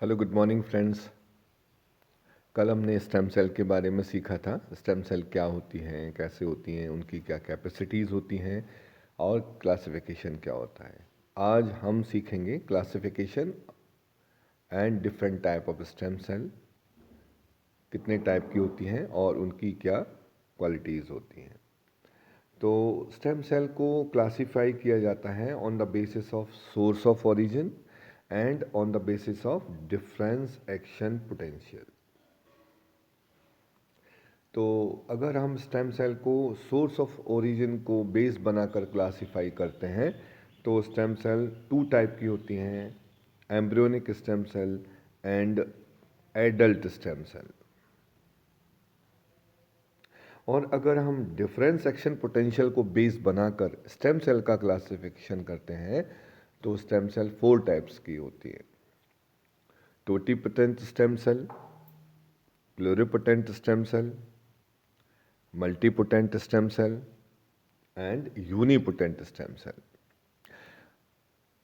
Hello good morning friends. कल हमने stem cell के बारे में सीखा था। स्टेम सेल क्या होती हैं, कैसे होती हैं, उनकी क्या कैपेसिटीज़ होती हैं और क्लासिफिकेशन क्या होता है। आज हम सीखेंगे classification and different type of stem cell, कितने टाइप की होती हैं और उनकी क्या क्वालिटीज़ होती हैं। तो स्टेम सेल को क्लासिफाई किया जाता है on the basis of source of origin and on the basis of difference action potential. तो अगर हम स्टेम सेल को सोर्स ऑफ ओरिजिन को बेस बनाकर क्लासिफाई करते हैं तो स्टेम सेल टू टाइप की होती हैं, embryonic stem cell and adult stem cell. और अगर हम डिफरेंस एक्शन पोटेंशियल को बेस बनाकर स्टेम सेल का क्लासिफिकेशन करते हैं तो स्टेम सेल फोर टाइप्स की होती है: totipotent stem cell, pluripotent stem cell, multipotent stem cell and unipotent stem cell.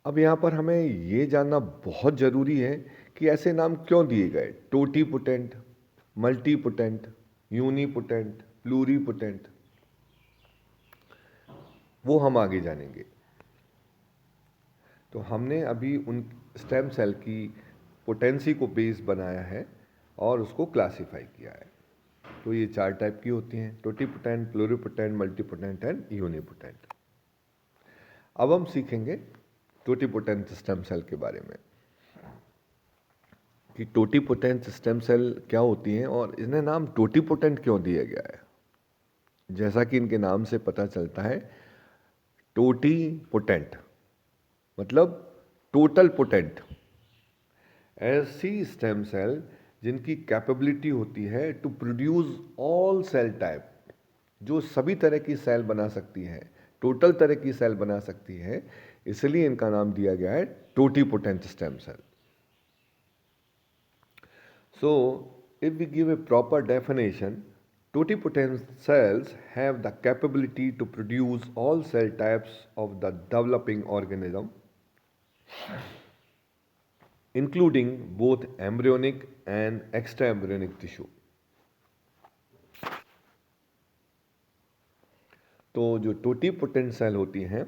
अब यहाँ पर हमें ये जानना बहुत ज़रूरी है कि ऐसे नाम क्यों दिए गए, टोटिपोटेंट, मल्टीपोटेंट, यूनिपोटेंट, प्लूरीपोटेंट। वो हम आगे जानेंगे। तो हमने अभी उन स्टेम सेल की पोटेंसी को बेस बनाया है और उसको क्लासिफाई किया है। तो ये चार टाइप की होती हैं: totipotent, pluripotent, multipotent and unipotent. अब हम सीखेंगे टोटिपोटेंट स्टेम सेल के बारे में कि टोटिपोटेंट स्टेम सेल क्या होती हैं और इन्हें नाम टोटिपोटेंट क्यों दिया गया है। जैसा कि इनके नाम से पता चलता है, टोटिपोटेंट मतलब टोटल पोटेंट, ऐसी स्टेम सेल जिनकी कैपेबिलिटी होती है to produce all cell type, जो सभी तरह की सेल बना सकती है, टोटल तरह की सेल बना सकती है। इसलिए इनका नाम दिया गया है totipotent stem cell. So, if we give a proper definition, totipotent cells have the capability to produce all cell types of the developing organism, including both embryonic and extraembryonic tissue. तो जो टोटिपोटेंट सेल होती हैं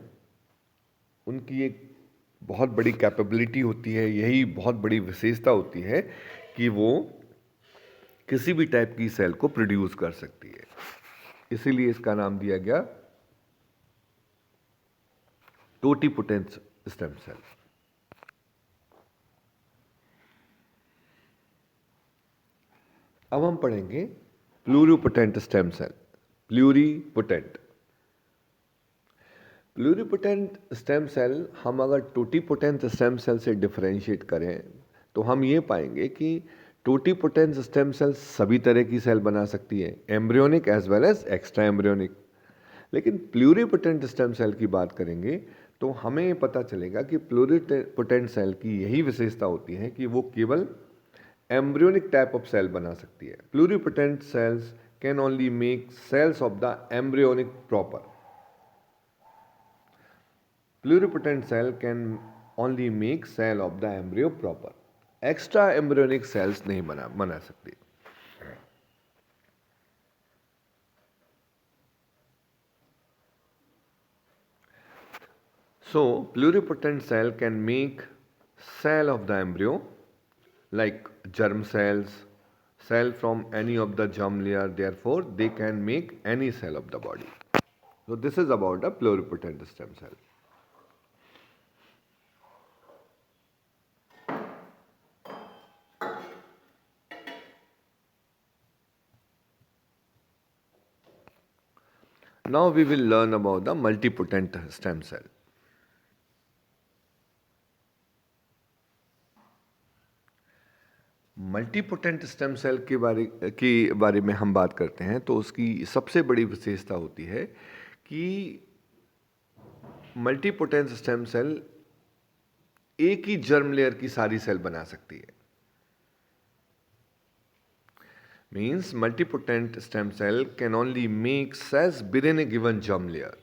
उनकी एक बहुत बड़ी capability होती है, यही बहुत बड़ी विशेषता होती है कि वो किसी भी टाइप की सेल को प्रोड्यूस कर सकती है। इसीलिए इसका नाम दिया गया टोटिपोटेंट स्टेम सेल। अब हम पढ़ेंगे pluripotent stem cell. Pluripotent pluripotent stem cell हम अगर टोटिपोटेंट स्टेम सेल से डिफरेंशिएट करें तो हम ये पाएंगे कि टोटिपोटेंट स्टेम सेल सभी तरह की सेल बना सकती है, embryonic as well as extra embryonic. लेकिन प्लूरिपोटेंट स्टेम सेल की बात करेंगे तो हमें पता चलेगा कि प्लूरिपोटेंट सेल की यही विशेषता होती है कि वो केवल एम्ब्रियोनिक टाइप ऑफ सेल बना सकती है। Pluripotent cells can only make cells of the embryonic proper. Pluripotent cell can only make cell of the embryo proper. Extra embryonic cells नहीं बना सकती। So pluripotent cell can make cell of the embryo like germ cells, cell from any of the germ layer. Therefore, they can make any cell of the body. So this is about a pluripotent stem cell. Now we will learn about the multipotent stem cell. Multipotent stem cell के बारे में हम बात करते हैं तो उसकी सबसे बड़ी विशेषता होती है कि मल्टीपोटेंट स्टेम सेल एक ही जर्म लेयर की सारी सेल बना सकती है। Means multipotent stem cell can only make cells within a given germ layer.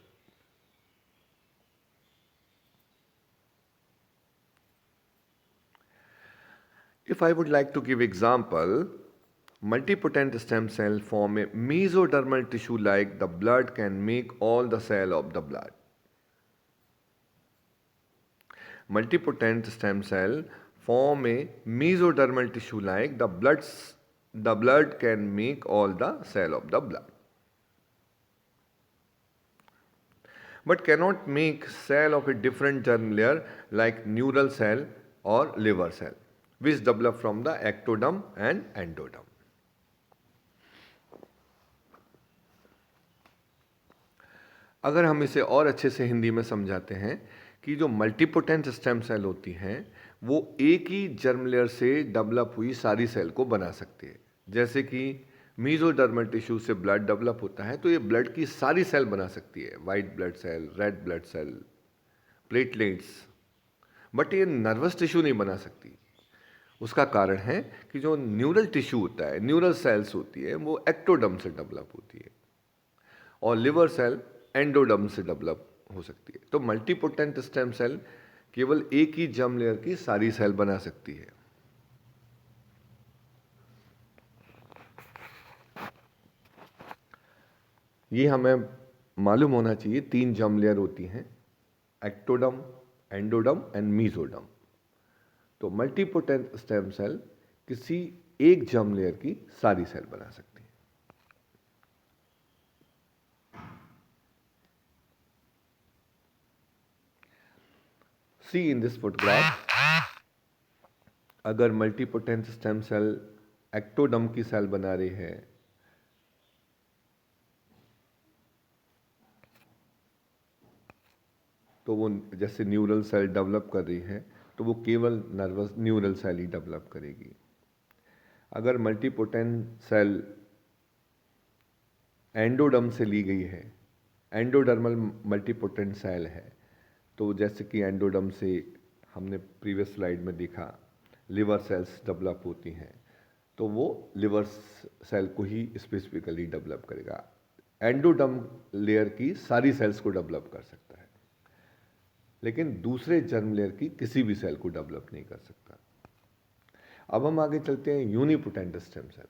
If I would like to give example, multipotent stem cell form a mesodermal tissue like the blood can make all the cell of the blood. Multipotent stem cell form a mesodermal tissue like the blood can make all the cell of the blood. But cannot make cell of a different germ layer like neural cell or liver cell, which develop from the ectoderm and endoderm. अगर हम इसे और अच्छे से हिंदी में समझाते हैं कि जो मल्टीपोटेंट स्टेम सेल होती हैं वो एक ही जर्म लेयर से डेवलप हुई सारी सेल को बना सकती है। जैसे कि मीजोडर्मल टिश्यू से ब्लड डेवलप होता है तो ये ब्लड की सारी सेल बना सकती है, white blood cell, red blood cell, platelets, but ये नर्वस टिश्यू नहीं बना सकती। उसका कारण है कि जो न्यूरल टिश्यू होता है, न्यूरल सेल्स होती है, वो एक्टोडर्म से डेवलप होती है और लिवर सेल एंडोडर्म से डेवलप हो सकती है। तो मल्टीपोटेंट स्टेम सेल केवल एक ही जर्म लेयर की सारी सेल बना सकती है। ये हमें मालूम होना चाहिए, 3 जर्म लेयर होती हैं, एक्टोडर्म, एंडोडर्म एंड मीजोडर्म। तो मल्टीपोटेंट स्टेम सेल किसी एक जर्म लेयर की सारी सेल बना सकती है। सी इन दिस फोटोग्राफ, अगर मल्टीपोटेंट स्टेम सेल एक्टोडर्म की सेल बना रही है तो वो जैसे न्यूरल सेल डेवलप कर रही है तो वो केवल नर्वस न्यूरल सेल ही डेवलप करेगी। अगर मल्टीपोटेंट सेल एंडोडर्म से ली गई है, एंडोडर्मल मल्टीपोटेंट सेल है, तो जैसे कि एंडोडर्म से हमने प्रीवियस स्लाइड में देखा लिवर सेल्स डेवलप होती हैं, तो वो लिवर सेल को ही स्पेसिफिकली डेवलप करेगा। एंडोडर्म लेयर की सारी सेल्स को डेवलप कर सकता है, लेकिन दूसरे जर्म लेयर की किसी भी सेल को डेवलप नहीं कर सकता। अब हम आगे चलते हैं unipotent stem cell.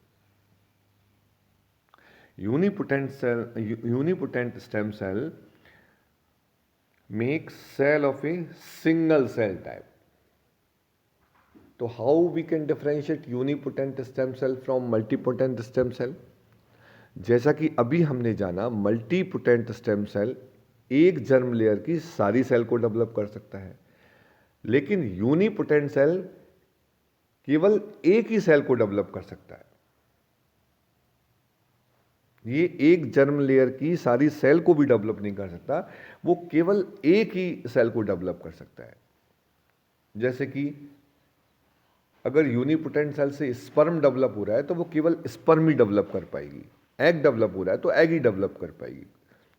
Unipotent stem cell makes cell of a single cell type. तो how we can differentiate unipotent stem cell from multipotent stem cell? जैसा कि अभी हमने जाना, मल्टीपोटेंट स्टेम सेल एक जर्म लेयर की सारी सेल को डेवलप कर सकता है, लेकिन यूनिपोटेंट सेल केवल एक ही सेल को डेवलप कर सकता है। ये एक जर्म लेयर की सारी सेल को भी डेवलप नहीं कर सकता, वो केवल एक ही सेल को डेवलप कर सकता है। जैसे कि अगर यूनिपोटेंट सेल से स्पर्म डेवलप हो रहा है तो वो केवल स्पर्म ही डेवलप कर पाएगी। एग डेवलप हो रहा है तो एग ही डेवलप कर पाएगी।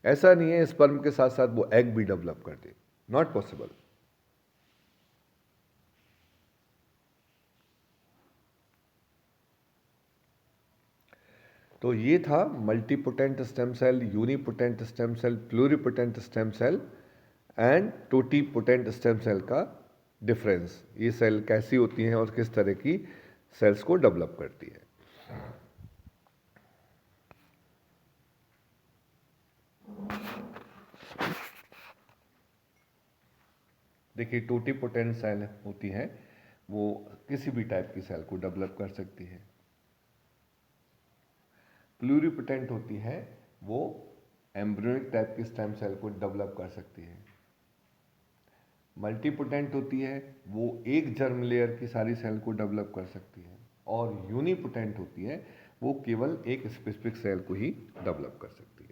ऐसा नहीं है स्पर्म के साथ साथ वो एग भी डेवलप कर दे, नॉट पॉसिबल। तो ये था multipotent stem cell, unipotent stem cell, pluripotent stem cell and totipotent stem cell का डिफरेंस। ये सेल कैसी होती हैं और किस तरह की सेल्स को डेवलप करती है। देखिए, टोटीपोटेंट सेल होती है वो किसी भी टाइप की सेल को डेवलप कर सकती है। प्लूरिपोटेंट होती है वो एम्ब्रियोनिक टाइप की स्टेम सेल को डेवलप कर सकती है। मल्टीपोटेंट होती है वो एक जर्म लेयर की सारी सेल को डेवलप कर सकती है, और यूनिपोटेंट होती है वो केवल एक स्पेसिफिक सेल को ही डेवलप कर सकती है।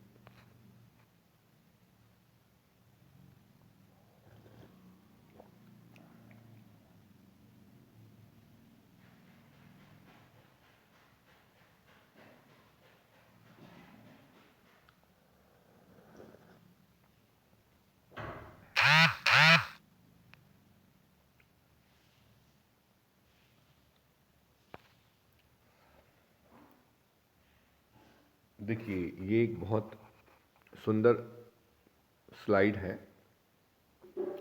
देखिए, ये एक बहुत सुंदर स्लाइड है।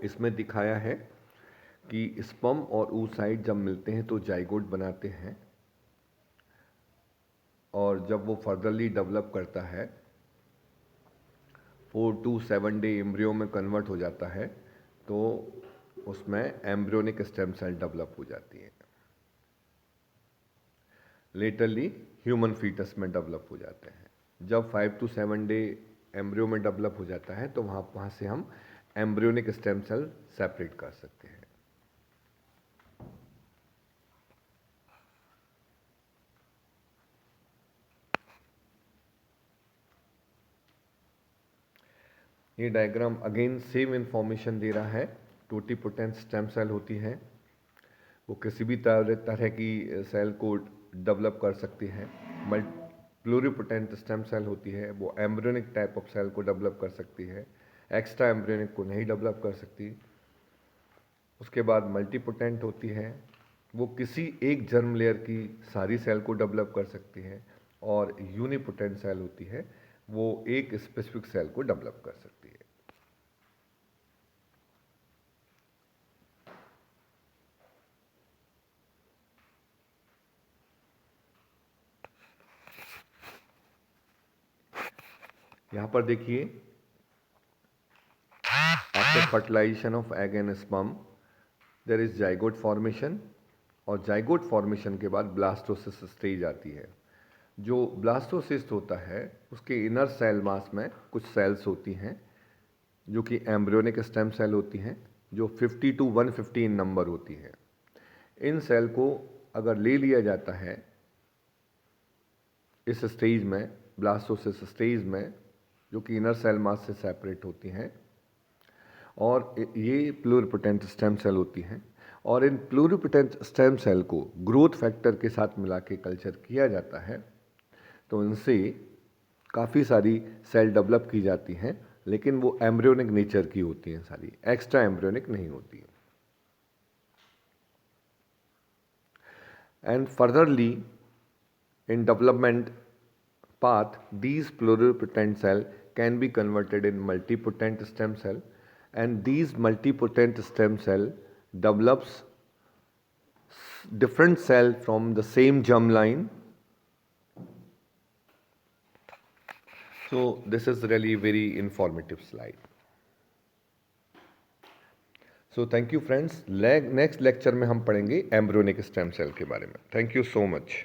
इसमें दिखाया है कि स्पर्म और oocyte जब मिलते हैं तो जाइगोट बनाते हैं, और जब वो फर्दरली डेवलप करता है 4 to 7 डे एम्ब्रियो में कन्वर्ट हो जाता है, तो उसमें एम्ब्रियोनिक स्टेम सेल डेवलप हो जाती है। लेटरली ह्यूमन फीटस में डेवलप हो जाते हैं। जब 5 to 7 डे एम्ब्रियो में डेवलप हो जाता है तो वहाँ से हम एम्ब्रियोनिक स्टेम सेल सेपरेट कर सकते हैं। ये डायग्राम अगेन सेम इंफॉर्मेशन दे रहा है। टोटिपोटेंट स्टेम सेल होती है, वो किसी भी तरह की सेल को डेवलप कर सकती है। प्लूरिपोटेंट स्टेम सेल होती है, वो एम्ब्रियोनिक टाइप ऑफ सेल को डेवलप कर सकती है, एक्स्ट्रा एम्ब्रियोनिक को नहीं डेवलप कर सकती। उसके बाद मल्टीपोटेंट होती है, वो किसी एक जर्म लेयर की सारी सेल को डेवलप कर सकती है। और यूनिपोटेंट सेल होती है, वो एक स्पेसिफिक सेल को डेवलप कर सकती है। यहां पर देखिए, after fertilization of egg and sperm there is zygote formation, और जाइगोट फॉर्मेशन के बाद ब्लास्टोसिस स्टेज आती है। जो ब्लास्टोसिस्ट होता है उसके इनर सेल मास में कुछ सेल्स होती हैं जो कि एम्ब्रियोनिक स्टेम सेल होती हैं, जो 50 to 150 इन नंबर होती है। इन सेल को अगर ले लिया जाता है इस स्टेज में, ब्लास्टोसिस स्टेज में, जो कि इनर सेल मास से सेपरेट होती हैं, और ये प्लूरिपोटेंट स्टेम सेल होती हैं, और इन प्लूरिपोटेंट स्टेम सेल को ग्रोथ फैक्टर के साथ मिला के कल्चर किया जाता है, तो इनसे काफ़ी सारी सेल डेवलप की जाती हैं, लेकिन वो एम्ब्रियोनिक नेचर की होती हैं, सारी एक्स्ट्रा एम्ब्रियोनिक नहीं होती हैं। And furtherly in development path, these pluripotent cell can be converted in multipotent stem cell, and these multipotent stem cell develops different cell from the same germline. So this is really very informative slide. So thank you friends. Next lecture में हम पढ़ेंगे embryonic stem cell के बारे में. Thank you so much.